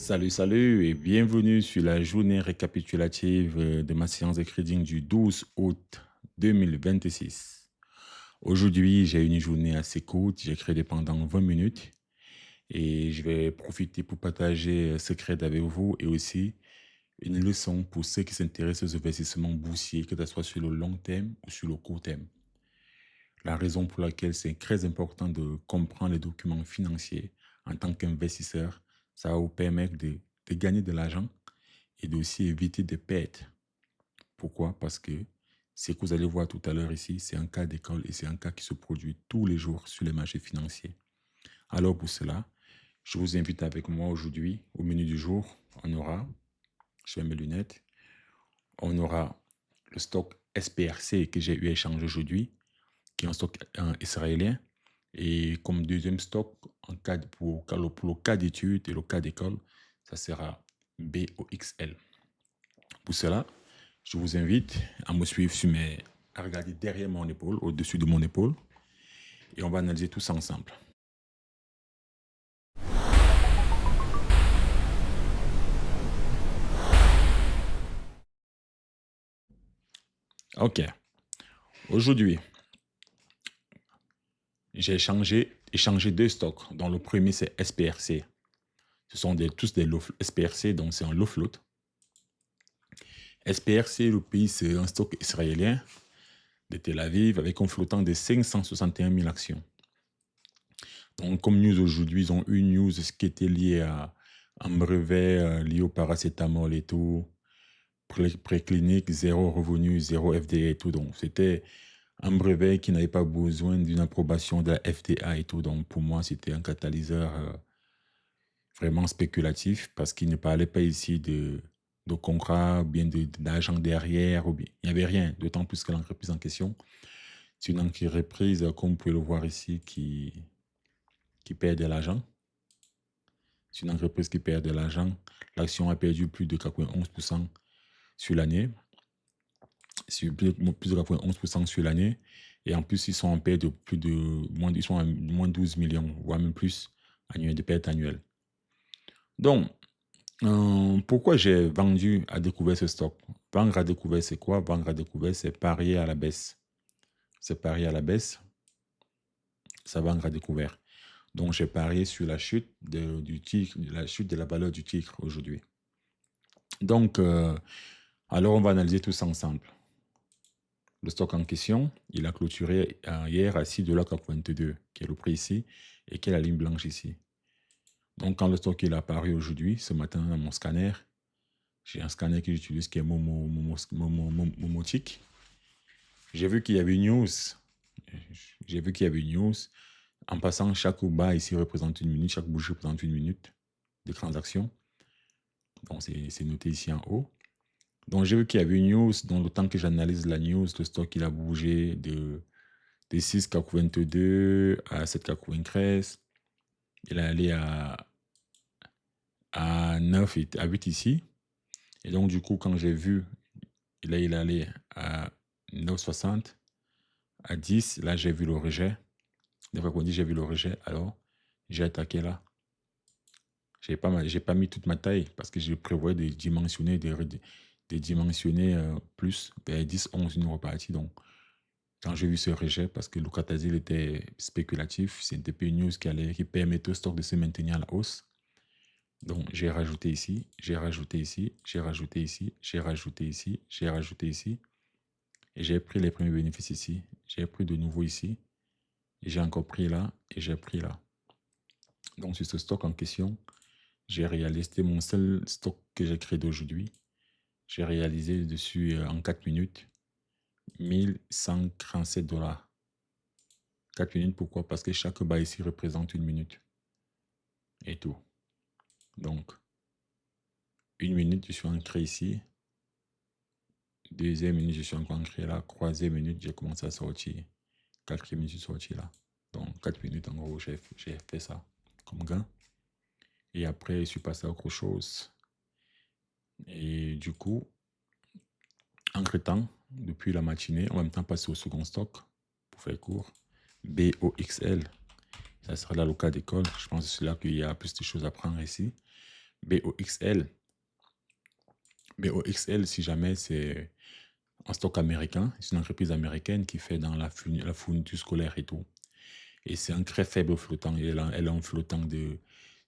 Salut et bienvenue sur la journée récapitulative de ma séance de trading du 12 août 2026. Aujourd'hui, j'ai une journée assez courte, j'ai tradé pendant 20 minutes et je vais profiter pour partager ce trade avec vous et aussi une leçon pour ceux qui s'intéressent aux investissements boursiers, que ce soit sur le long terme ou sur le court terme. La raison pour laquelle c'est très important de comprendre les documents financiers en tant qu'investisseur, ça va vous permettre de gagner de l'argent et d'aussi éviter des pertes. Pourquoi? Parce que ce que vous allez voir tout à l'heure ici, c'est un cas d'école et c'est un cas qui se produit tous les jours sur les marchés financiers. Alors pour cela, je vous invite avec moi aujourd'hui, au menu du jour, on aura, je vais mes lunettes, on aura le stock SPRC que j'ai eu à échanger aujourd'hui, qui est un stock israélien. Et comme deuxième stock, pour le cas d'étude et le cas d'école, ça sera BOXL. Pour cela, je vous invite à me suivre à regarder derrière mon épaule, au-dessus de mon épaule, et on va analyser tous ensemble. Ok. Aujourd'hui, j'ai échangé deux stocks, dont le premier c'est SPRC. Ce sont tous des SPRC, donc c'est un low float. SPRC, le pays, c'est un stock israélien de Tel Aviv avec un flottant de 561 000 actions. Donc, comme news aujourd'hui, ils ont eu une news qui était liée à un brevet lié au paracétamol et tout, préclinique, zéro revenu, zéro FDA et tout. Donc, c'était un brevet qui n'avait pas besoin d'une approbation de la FDA et tout. Donc, pour moi, c'était un catalyseur vraiment spéculatif parce qu'il ne parlait pas ici de contrat, ou bien d'agent derrière, ou bien il n'y avait rien. D'autant plus que l'entreprise en question, c'est une entreprise, comme vous pouvez le voir ici, qui perd de l'argent. C'est une entreprise qui perd de l'argent. L'action a perdu plus de 91% sur l'année. Plus de 91% sur l'année. Et en plus, ils sont en perte de ils sont à moins 12 millions, voire même plus de pertes annuelles. Donc, pourquoi j'ai vendu à découvert ce stock? Vendre à découvert, c'est quoi? Vendre à découvert, c'est parier à la baisse. C'est parier à la baisse. Ça vendre à découvert. Donc, j'ai parié sur la chute du titre, la chute de la valeur du titre aujourd'hui. Donc, alors on va analyser tout ça ensemble. Le stock en question, il a clôturé hier à 6,82 $, qui est le prix ici, et qui est la ligne blanche ici. Donc, quand le stock il est apparu aujourd'hui, ce matin, dans mon scanner, j'ai un scanner que j'utilise qui est Momotic. J'ai vu qu'il y avait une news. J'ai vu qu'il y avait une news. En passant, chaque bas ici représente une minute, chaque bougie représente une minute de transaction. Donc, c'est noté ici en haut. Donc, j'ai vu qu'il y avait une news. Donc, le temps que j'analyse la news, le stock il a bougé de 6,82 à 7,93. Il est allé à 9 et à 8 ici. Et donc, du coup, quand j'ai vu, là, il est allé à 9,60, à 10. Là, j'ai vu le rejet. Des fois qu'on dit j'ai vu le rejet, alors j'ai attaqué là. J'ai pas mis toute ma taille parce que je prévoyais de dimensionner, plus vers 10, 11, une repartie. Donc, quand j'ai vu ce rejet, parce que le Catasil était spéculatif, c'était une news qui permettait au stock de se maintenir à la hausse. Donc, j'ai rajouté ici, j'ai rajouté ici, j'ai rajouté ici, j'ai rajouté ici, j'ai rajouté ici. Et j'ai pris les premiers bénéfices ici. J'ai pris de nouveau ici. Et j'ai encore pris là et j'ai pris là. Donc, sur ce stock en question, j'ai réalisé, c'était mon seul stock que j'ai créé d'aujourd'hui. J'ai réalisé dessus en 4 minutes 1137 $. 4 minutes, pourquoi? Parce que chaque bas ici représente une minute. Et tout. Donc, une minute, je suis ancré ici. Deuxième minute, je suis encore ancré là. Troisième minute, j'ai commencé à sortir. Quatrième minute, je suis sorti là. Donc, 4 minutes, en gros, j'ai fait ça comme gain. Et après, je suis passé à autre chose. Et du coup, entre-temps, depuis la matinée, en même temps passer au second stock, pour faire court, BOXL. Ça sera là le cas d'école. Je pense que c'est là qu'il y a plus de choses à prendre ici. BOXL. BOXL, si jamais c'est un stock américain, c'est une entreprise américaine qui fait dans la fourniture scolaire et tout. Et c'est un très faible flottant. Elle a un flottant de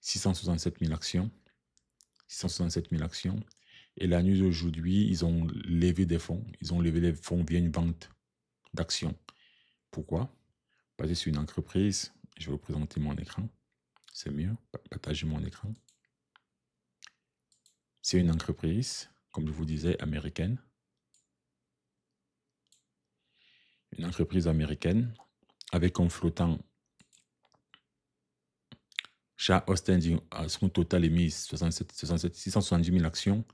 667 000 actions. 667 000 actions. Et la news aujourd'hui, ils ont levé des fonds. Ils ont levé des fonds via une vente d'actions. Pourquoi? Basé sur une entreprise. Je vais vous présenter mon écran. C'est mieux. Partager mon écran. C'est une entreprise, comme je vous disais, américaine. Une entreprise américaine avec un flottant chez Austin, son total émis 670 000 actions.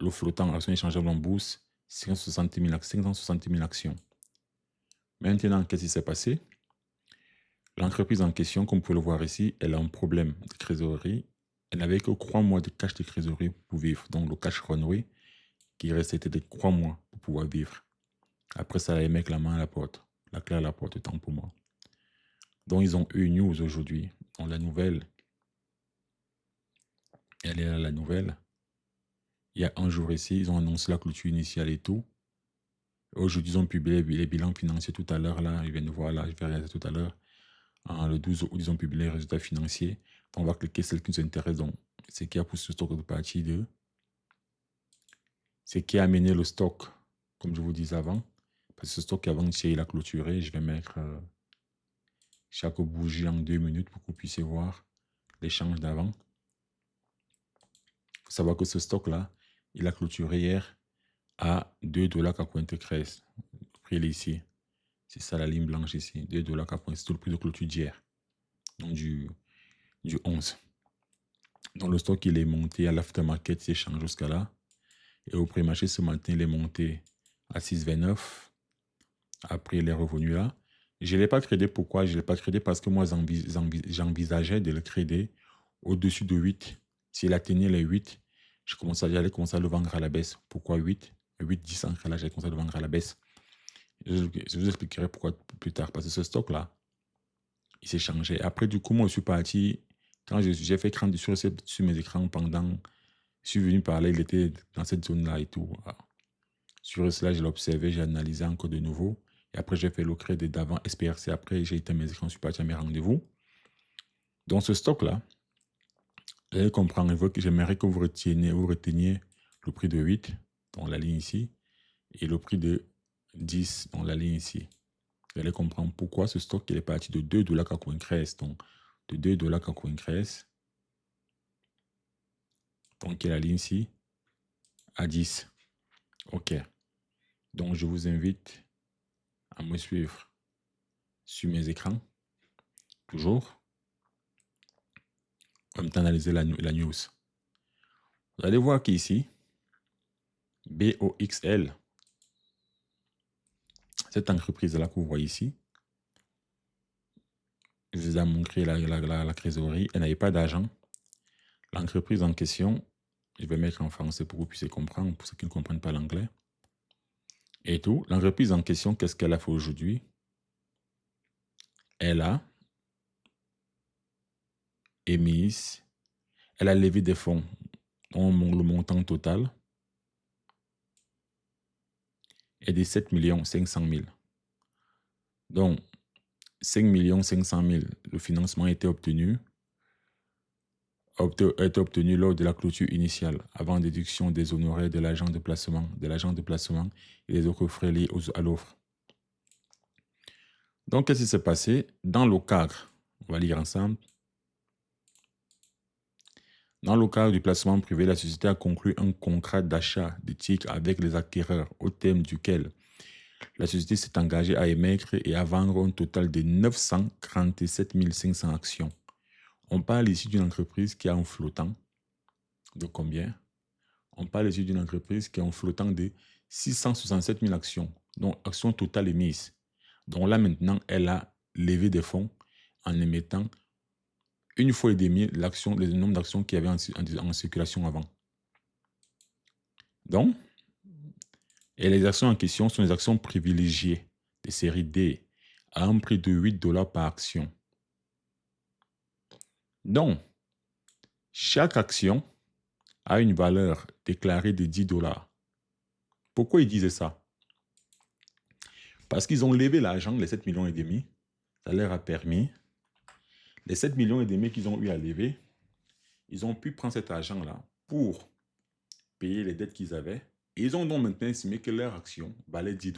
Le flottant action échangeable en bourse, 560 000 actions. Maintenant, qu'est-ce qui s'est passé? L'entreprise en question, comme vous pouvez le voir ici, elle a un problème de trésorerie. Elle n'avait que 3 mois de cash de trésorerie pour vivre. Donc, le cash runway qui restait était de 3 mois pour pouvoir vivre. Après ça, elle met la main à la porte. La clé à la porte, autant pour moi. Donc, ils ont eu une news aujourd'hui. Dans la nouvelle, elle est là, la nouvelle. Il y a un jour ici, ils ont annoncé la clôture initiale et tout. Aujourd'hui, ils ont publié les bilans financiers tout à l'heure. Là, ils viennent de voir là, je vais regarder tout à l'heure. Le 12 août, ils ont publié les résultats financiers. Donc, on va cliquer celle qui nous intéresse. Donc, c'est qui a poussé le stock de partie 2. C'est qui a amené le stock, comme je vous disais avant. Parce que ce stock avant-hier, il a clôturé. Je vais mettre chaque bougie en 2 minutes pour que vous puissiez voir l'échange d'avant. Il faut savoir que ce stock-là, il a clôturé hier à 2,93 $. Le prix est ici. C'est ça la ligne blanche ici. 2,93 $. C'est tout le prix de clôture d'hier. Donc du 11. Donc le stock, il est monté à l'aftermarket, il s'échange jusqu'à là. Et au pré-marché ce matin, il est monté à 6,29 $. Après, il est revenu là. Je ne l'ai pas crédité. Pourquoi? Je ne l'ai pas crédité parce que moi, j'envisageais de le créditer au-dessus de 8. S'il atteignait les 8, j'allais commencer à le vendre à la baisse. Pourquoi 8? 8, 10 ans, là, j'allais commencer à le vendre à la baisse. Je vous expliquerai pourquoi plus tard. Parce que ce stock-là, il s'est changé. Après, du coup, moi, je suis parti. Quand j'ai fait écran sur mes écrans pendant... Je suis venu par là, il était dans cette zone-là et tout. Sur cela, je l'ai observé, j'ai analysé encore de nouveau. Et après, j'ai fait le crédit d'avant, SPRC. Après, j'ai éteint mes écrans, je suis parti à mes rendez-vous. Donc, ce stock-là, vous allez comprendre, j'aimerais que vous reteniez le prix de 8 dans la ligne ici et le prix de 10 dans la ligne ici. Vous allez comprendre pourquoi ce stock il est parti de 2,93 $. Donc, de 2,93 $. Donc, il y a la ligne ici à 10. OK. Donc, je vous invite à me suivre sur mes écrans. Toujours. En même temps, analyser la news. Vous allez voir qu'ici, BOXL, cette entreprise-là que vous voyez ici, je vous ai montré la trésorerie, elle n'avait pas d'argent. L'entreprise en question, je vais mettre en français pour que vous puissiez comprendre, pour ceux qui ne comprennent pas l'anglais. Et tout, l'entreprise en question, qu'est-ce qu'elle a fait aujourd'hui? Elle a émis, elle a levé des fonds dont le montant total est de 7 500 000. Donc, 5 500 000, le financement a été obtenu lors de la clôture initiale, avant déduction des honoraires de l'agent de placement, et des autres frais liés à l'offre. Donc, qu'est-ce qui s'est passé? Dans le cadre, on va lire ensemble. Dans le cadre du placement privé, la société a conclu un contrat d'achat de titres avec les acquéreurs, au terme duquel la société s'est engagée à émettre et à vendre un total de 947 500 actions. On parle ici d'une entreprise qui a un flottant de combien? On parle ici d'une entreprise qui a un flottant de 667 000 actions, donc actions totales émises. Donc là maintenant, elle a levé des fonds en émettant une fois et demie le nombre d'actions qu'il y avait en circulation avant. Donc, et les actions en question sont les actions privilégiées de série D à un prix de 8 $ par action. Donc, Chaque action a une valeur déclarée de 10 $. Pourquoi ils disaient ça? Parce qu'ils ont levé l'argent, les 7,5 millions. Ça leur a permis, les 7,5 millions qu'ils ont eu à lever, ils ont pu prendre cet argent-là pour payer les dettes qu'ils avaient. Et ils ont donc maintenant estimé que leur action valait 10 $.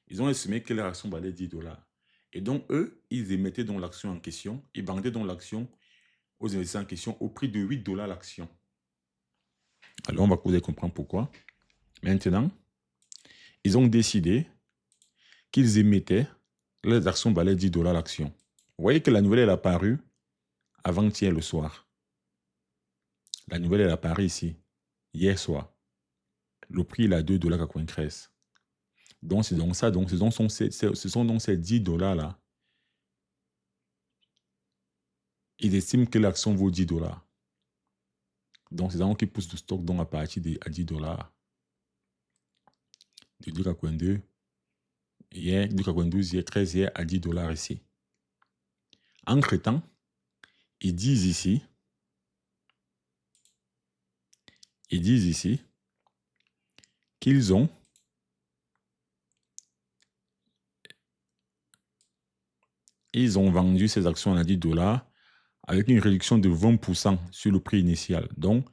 Ils ont estimé que leur action valait 10 $. Et donc, eux, ils émettaient donc l'action en question, ils vendaient donc l'action aux investisseurs en question au prix de 8 $ l'action. Alors, on va vous comprendre pourquoi. Maintenant, ils ont décidé qu'ils émettaient, leurs actions valaient 10 $ l'action. Vous voyez que la nouvelle est apparue avant-hier le soir. La nouvelle est apparue ici, hier soir. Le prix est à 2,93 $. Donc, c'est donc ça. Donc, ce sont donc ces 10 $ là. Ils estiment que l'action vaut 10 $. Donc, c'est donc qui poussent le stock donc à partir de 10 $. De 2,82 hier, 2,92 hier, 13 hier à 10 $ ici. Entre-temps, ils disent ici qu'ils ont vendu ces actions à 10 $ avec une réduction de 20% sur le prix initial. Donc,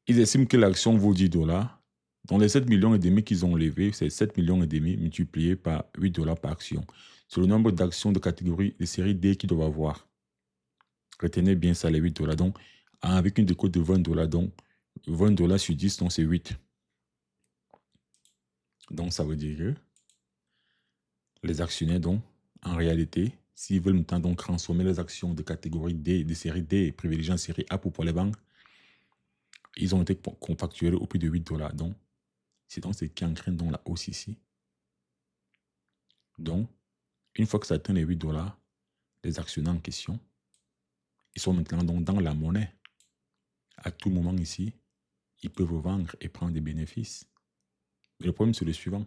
ils estiment que l'action vaut 10 $. Donc, les 7,5 millions qu'ils ont levés, c'est 7,5 millions multiplié par 8 $ par action. C'est le nombre d'actions de catégorie de série D qu'ils doivent avoir. Retenez bien ça, les 8 $. Donc, avec une décote de 20 $, donc 20 $ sur 10, donc c'est 8. Donc, ça veut dire que les actionnaires, donc, en réalité, s'ils veulent maintenant donc transformer les actions de catégorie D, de série D, privilégiant série A pour les banques, ils ont été contractuels au prix de 8 $. Donc, c'est donc ce qui entraîne donc la hausse ici. Donc, une fois que ça atteint les 8 $, les actionnaires en question, ils sont maintenant donc dans la monnaie. À tout moment ici, ils peuvent vendre et prendre des bénéfices. Mais le problème, c'est le suivant.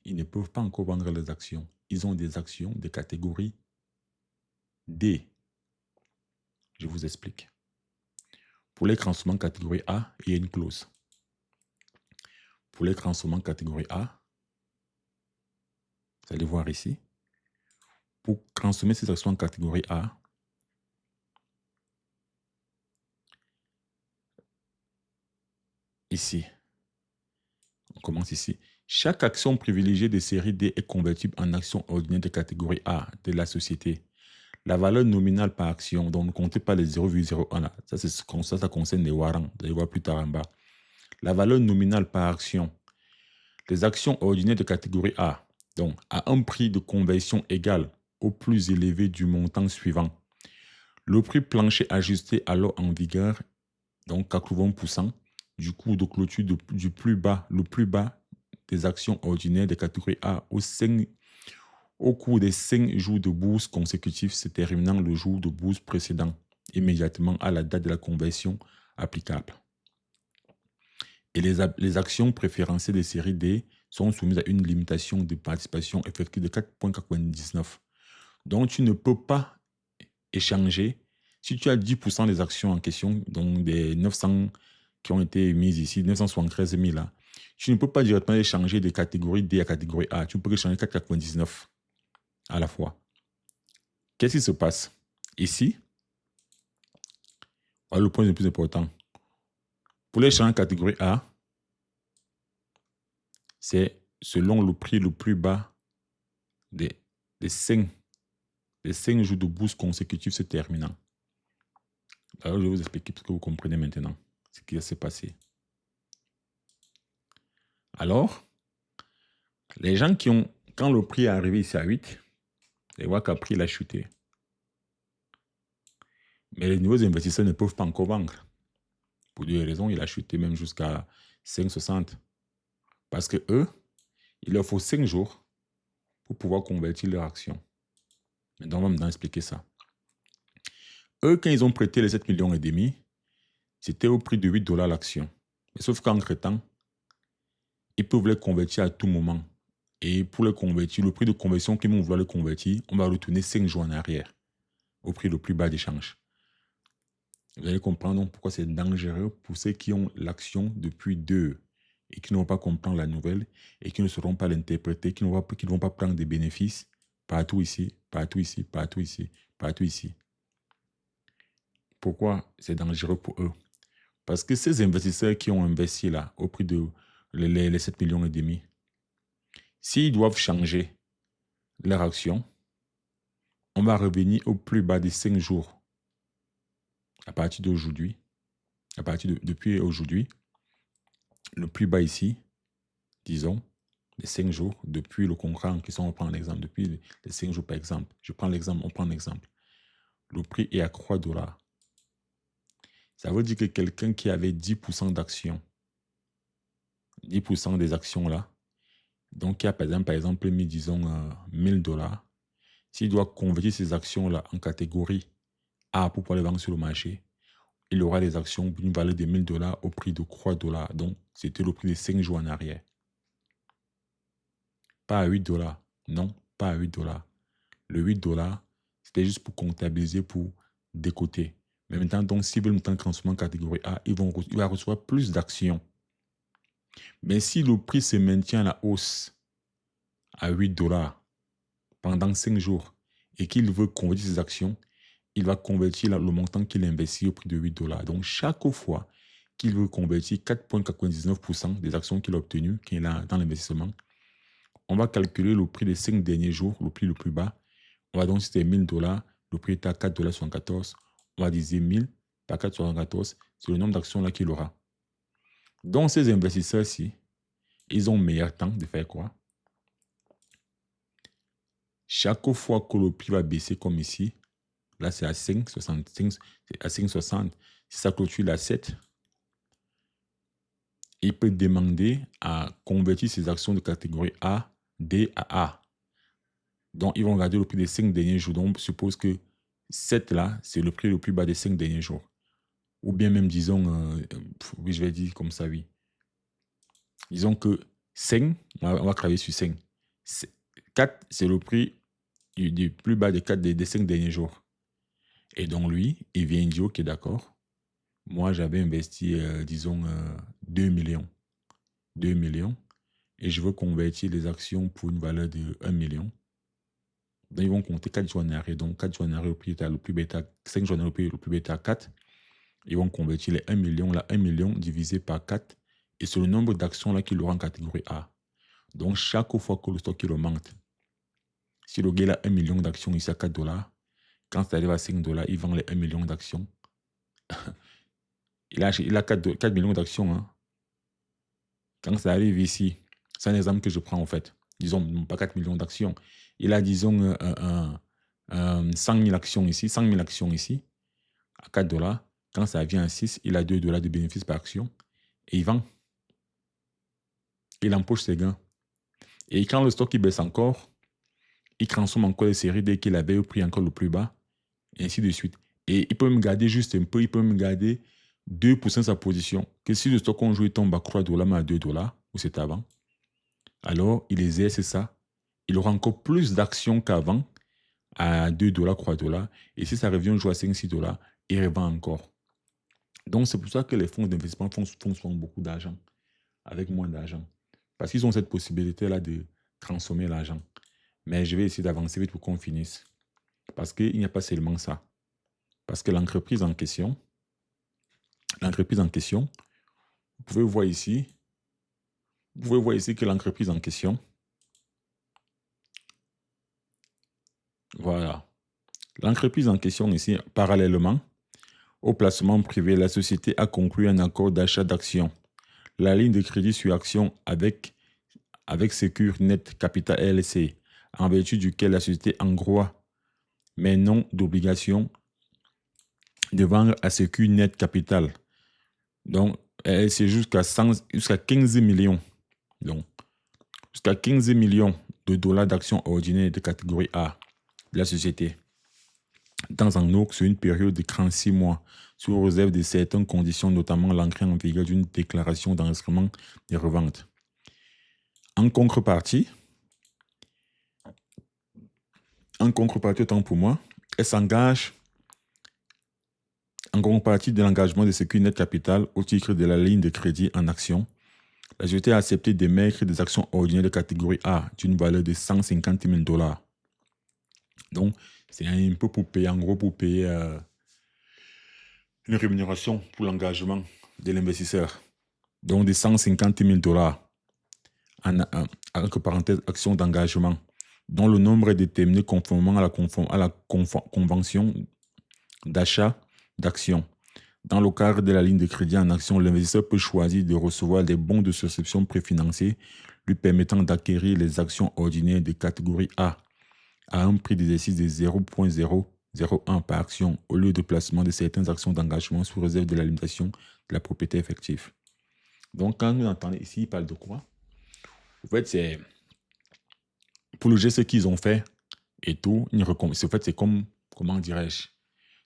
Ils ne peuvent pas encore vendre les actions. Ils ont des actions de catégorie D. Je vous explique. Pour les transformants catégorie A, il y a une clause. Pour les transformants catégorie A, vous allez voir ici, pour transformer ces actions en catégorie A, ici, on commence ici. Chaque action privilégiée de série D est convertible en action ordinaire de catégorie A de la société. La valeur nominale par action, donc ne comptez pas les 0,01 là. Ça concerne les warrants. Vous allez voir plus tard en bas. La valeur nominale par action. Les actions ordinaires de catégorie A, donc à un prix de conversion égal au plus élevé du montant suivant. Le prix plancher ajusté alors en vigueur, donc 80% du cours de clôture du plus bas, le plus bas des actions ordinaires de catégorie A au cours des 5 jours de bourse consécutifs se terminant le jour de bourse précédent, immédiatement à la date de la conversion applicable. Et les actions préférencées des séries D sont soumises à une limitation de participation effective de 4,99. Donc, tu ne peux pas échanger. Si tu as 10% des actions en question, donc des 900 qui ont été mises ici, 973 000 là, tu ne peux pas directement échanger de catégorie D à catégorie A. Tu peux échanger 4,99 à la fois. Qu'est-ce qui se passe? Ici, voilà le point le plus important. Pour les échanges en catégorie A, c'est selon le prix le plus bas des 5 jours de bourse consécutifs se terminant. Alors, je vais vous expliquer pour que vous compreniez maintenant ce qui s'est passé. Alors, les gens qui ont, quand le prix est arrivé ici à 8, ils voient qu'après, il a chuté. Mais les nouveaux investisseurs ne peuvent pas encore vendre. Pour deux raisons, il a chuté même jusqu'à 5,60. Parce que eux, il leur faut 5 jours pour pouvoir convertir leur action. Maintenant, on va maintenant expliquer ça. Eux, quand ils ont prêté les 7,5 millions, c'était au prix de 8 $ l'action. Sauf qu'entre-temps, ils peuvent les convertir à tout moment. Et pour les convertir, le prix de conversion qu'ils vont vouloir les convertir, on va retourner 5 jours en arrière, au prix le plus bas d'échange. Vous allez comprendre donc pourquoi c'est dangereux pour ceux qui ont l'action depuis 2 et qui ne vont pas comprendre la nouvelle et qui ne sauront pas l'interpréter, qui ne vont pas prendre des bénéfices partout ici, partout ici, partout ici, partout ici. Pourquoi c'est dangereux pour eux? Parce que ces investisseurs qui ont investi là au prix de les 7 millions et demi, s'ils doivent changer leur action, on va revenir au plus bas des 5 jours à partir d'aujourd'hui, depuis aujourd'hui, le plus bas ici, disons, les 5 jours depuis le contrat en question, on prend l'exemple, depuis les 5 jours par exemple. Je prends l'exemple, on prend l'exemple. Le prix est à 3 $. Ça veut dire que quelqu'un qui avait 10% d'actions, 10% des actions là, donc qui a par exemple mis, disons, 1000 $, s'il doit convertir ces actions-là en catégorie A pour pouvoir les vendre sur le marché, il aura des actions d'une valeur de 1000 $ au prix de 3 $. Donc, c'était le prix de 5 jours en arrière. Pas à 8 $. Non, pas à 8 $. Le 8 $, c'était juste pour comptabiliser, pour décoter. Mais maintenant, donc, s'ils veulent maintenant transformer en catégorie A, il va recevoir plus d'actions. Mais si le prix se maintient à la hausse à 8 $ pendant 5 jours et qu'il veut convertir ses actions, il va convertir le montant qu'il investit au prix de 8 $. Donc, chaque fois qu'il veut convertir 4,99% des actions qu'il a obtenues, qu'il a dans l'investissement, on va calculer le prix des 5 derniers jours, le prix le plus bas. On va donc, si c'était 1000 $, le prix est à 4,74 $. On va diviser 1000 par 4,74, c'est le nombre d'actions là qu'il aura. Donc, ces investisseurs-ci, ils ont meilleur temps de faire quoi? Chaque fois que le prix va baisser comme ici, là c'est à 5,65, c'est à 5,60, si ça clôture à 7, il peut demander à convertir ses actions de catégorie A, D à A. Donc, ils vont regarder le prix des 5 derniers jours. Donc, on suppose que 7 là, c'est le prix le plus bas des 5 derniers jours. Ou bien même, disons, oui, je vais dire comme ça, oui. Disons que 5, on va travailler sur 5. 4, c'est le prix du plus bas des 4 des 5 derniers jours. Et donc, lui, il vient dire, ok, d'accord. Moi, j'avais investi, disons, 2 millions. 2 millions. Et je veux convertir les actions pour une valeur de 1 million. Donc, ils vont compter 4 jours en arrêt. Donc, 4 jours en arrêt, le prix est le plus bêta, 5 jours en arrêt, le plus bêta 4. Ils vont convertir les 1 million, là, 1 million divisé par 4. Et c'est le nombre d'actions là qu'il aura en catégorie A. Donc, chaque fois que le stock il augmente, si le gars a 1 million d'actions ici à 4 $, quand ça arrive à 5 $, il vend les 1 million d'actions. il a 4 millions d'actions. Hein. Quand ça arrive ici, c'est un exemple que je prends en fait. Disons, non pas 4 millions d'actions. Il a, disons, 100 000 actions ici, 100 000 actions ici, à 4 $. Quand ça vient à 6, il a 2 $ de bénéfice par action et il vend. Il empoche ses gains. Et quand le stock il baisse encore, il transforme encore les séries dès qu'il avait pris encore le plus bas, et ainsi de suite. Et il peut me garder juste un peu, il peut me garder 2% de sa position. Que si le stock conjoint tombe à 3 $, mais à 2 $, ou c'est avant, alors il exerce ça. Il aura encore plus d'actions qu'avant, à 2 $, 3 $. Et si ça revient un jour à 5, 6 $, il revend encore. Donc c'est pour ça que les fonds d'investissement font souvent beaucoup d'argent, avec moins d'argent. Parce qu'ils ont cette possibilité-là de transformer l'argent. Mais je vais essayer d'avancer vite pour qu'on finisse. Parce qu'il n'y a pas seulement ça. Parce que l'entreprise en question, vous pouvez voir ici que l'entreprise en question, voilà. L'entreprise en question ici, parallèlement au placement privé, la société a conclu un accord d'achat d'actions. La ligne de crédit sur action avec SecureNet Capital LLC, en vertu duquel la société engloie, mais non d'obligation de vendre à SecureNet Capital. Donc, c'est jusqu'à 15 millions. Donc, jusqu'à 15 millions de dollars d'actions ordinaires de catégorie A de la société. Dans un autre, sur une période de 36 mois, sous réserve de certaines conditions, notamment l'entrée en vigueur d'une déclaration d'enregistrement des reventes. En contrepartie, autant pour moi, elle s'engage En contrepartie de l'engagement de Secunet Capital au titre de la ligne de crédit en actions, la société a accepté d'émettre des actions ordinaires de catégorie A d'une valeur de 150 000 $. Donc, c'est un peu pour payer, en gros, pour payer une rémunération pour l'engagement de l'investisseur. Donc, de 150 000 $ entre parenthèses, actions d'engagement, dont le nombre est déterminé conformément à la convention d'achat d'actions. Dans le cadre de la ligne de crédit en action, l'investisseur peut choisir de recevoir des bons de souscription préfinancés lui permettant d'acquérir les actions ordinaires de catégorie A à un prix d'exercice de 0,001 par action au lieu de placement de certaines actions d'engagement sous réserve de la limitation de la propriété effective. Donc, quand vous entendez ici, il parle de quoi? En fait, c'est pour le geste qu'ils ont fait et tout, en fait, c'est comme, comment dirais-je,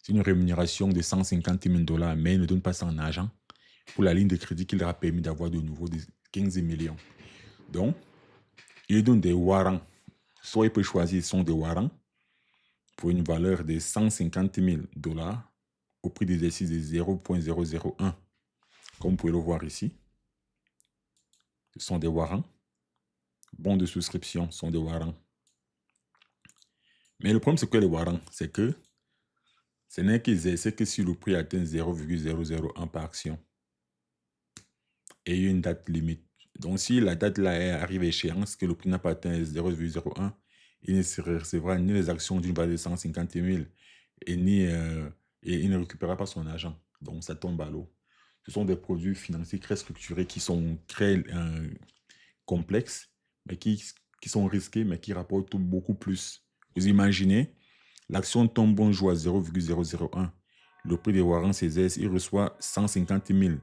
c'est une rémunération de 150 000 $, mais ils ne donnent pas ça en argent pour la ligne de crédit qui leur a permis d'avoir de nouveau 15 millions. Donc, ils donnent des warrants. Soit ils peuvent choisir, sont des warrants pour une valeur de 150 000 $ au prix d'exercice de 0,001. Comme vous pouvez le voir ici, ce sont des warrants. Bons de souscription sont des warrants. Mais le problème, c'est que les warrants, c'est que ce n'est qu'ils essaient que si le prix atteint 0,001 par action. Et il y a une date limite. Donc, si la date là arrive à échéance, que le prix n'a pas atteint 0,01, il ne recevra ni les actions d'une valeur de 150 000 et il ne récupérera pas son argent. Donc, ça tombe à l'eau. Ce sont des produits financiers très structurés qui sont très complexes, mais qui sont risqués, mais qui rapportent beaucoup plus. Vous imaginez, l'action tombe un jour à 0,001. Le prix des warrants césaire, il reçoit 150 000.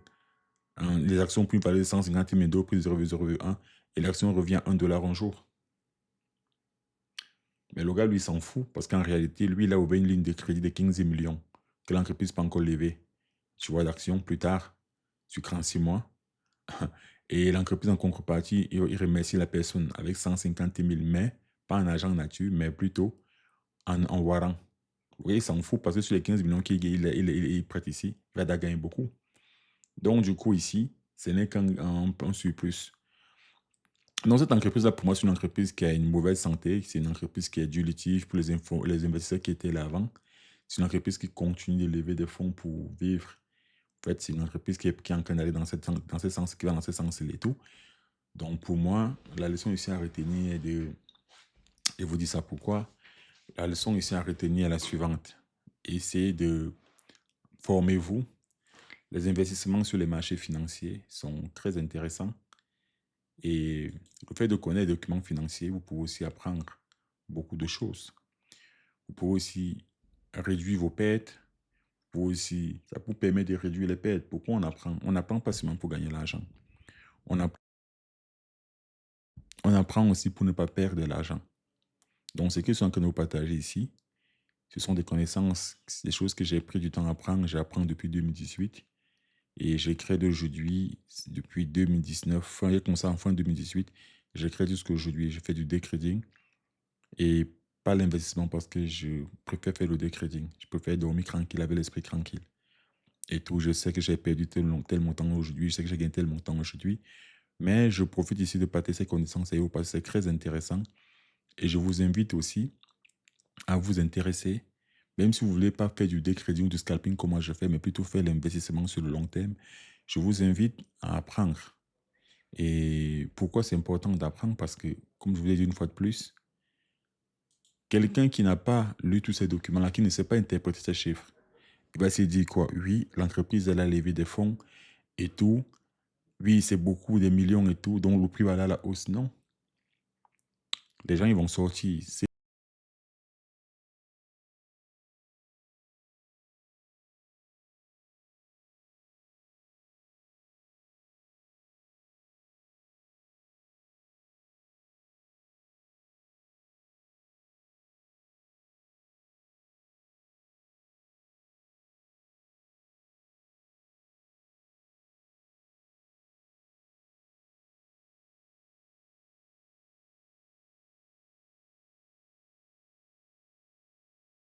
Les actions plus valent 150 000 $ prix de 0,01 et l'action revient à 1 $ en jour. Mais le gars, lui, s'en fout parce qu'en réalité, lui, il a ouvert une ligne de crédit de 15 millions que l'entreprise peut encore lever. Tu vois, d'actions plus tard, sur 36 mois. Et l'entreprise en contrepartie, il remercie la personne avec 150 000, mais pas en argent nature, mais plutôt en warrant. Oui, il s'en fout parce que sur les 15 millions qu'il prête ici, il va gagner beaucoup. Donc, du coup, ici, ce n'est qu'un surplus. Donc, cette entreprise-là, pour moi, c'est une entreprise qui a une mauvaise santé. C'est une entreprise qui est du litige pour les investisseurs qui étaient là avant. C'est une entreprise qui continue de lever des fonds pour vivre. En fait, c'est une entreprise qui est en train d'aller dans ce sens, qui va dans ce sens et tout. Donc, pour moi, la leçon ici à retenir est de... Je vous dis ça pourquoi. La leçon ici à retenir est la suivante. Essayez de former-vous. Les investissements sur les marchés financiers sont très intéressants. Et le fait de connaître les documents financiers, vous pouvez aussi apprendre beaucoup de choses. Vous pouvez aussi réduire vos pertes. Ça vous permet de réduire les pertes. Pourquoi on apprend? On n'apprend pas seulement pour gagner l'argent. On apprend aussi pour ne pas perdre de l'argent. Donc, ce que je suis en train de vous partager ici, ce sont des connaissances, des choses que j'ai pris du temps à apprendre. J'apprends depuis 2018 et j'ai créé d'aujourd'hui, depuis 2019, j'ai commencé en fin 2018, j'ai créé jusqu'à aujourd'hui. Je fais du day trading et pas l'investissement parce que je préfère faire le day trading. Je préfère dormir tranquille, avec l'esprit tranquille. Et tout, je sais que j'ai perdu tel montant aujourd'hui, je sais que j'ai gagné tel montant aujourd'hui, mais je profite ici de partager ces connaissances et vous parce que c'est très intéressant. Et je vous invite aussi à vous intéresser, même si vous ne voulez pas faire du day trading ou du scalping comme moi je fais, mais plutôt faire l'investissement sur le long terme, je vous invite à apprendre. Et pourquoi c'est important d'apprendre? Parce que, comme je vous l'ai dit une fois de plus, quelqu'un qui n'a pas lu tous ces documents-là, qui ne sait pas interpréter ces chiffres, il va se dire quoi? Oui, l'entreprise, elle a levé des fonds et tout. Oui, c'est beaucoup, des millions et tout, donc le prix va aller à la hausse. Non. Les gens, ils vont sortir.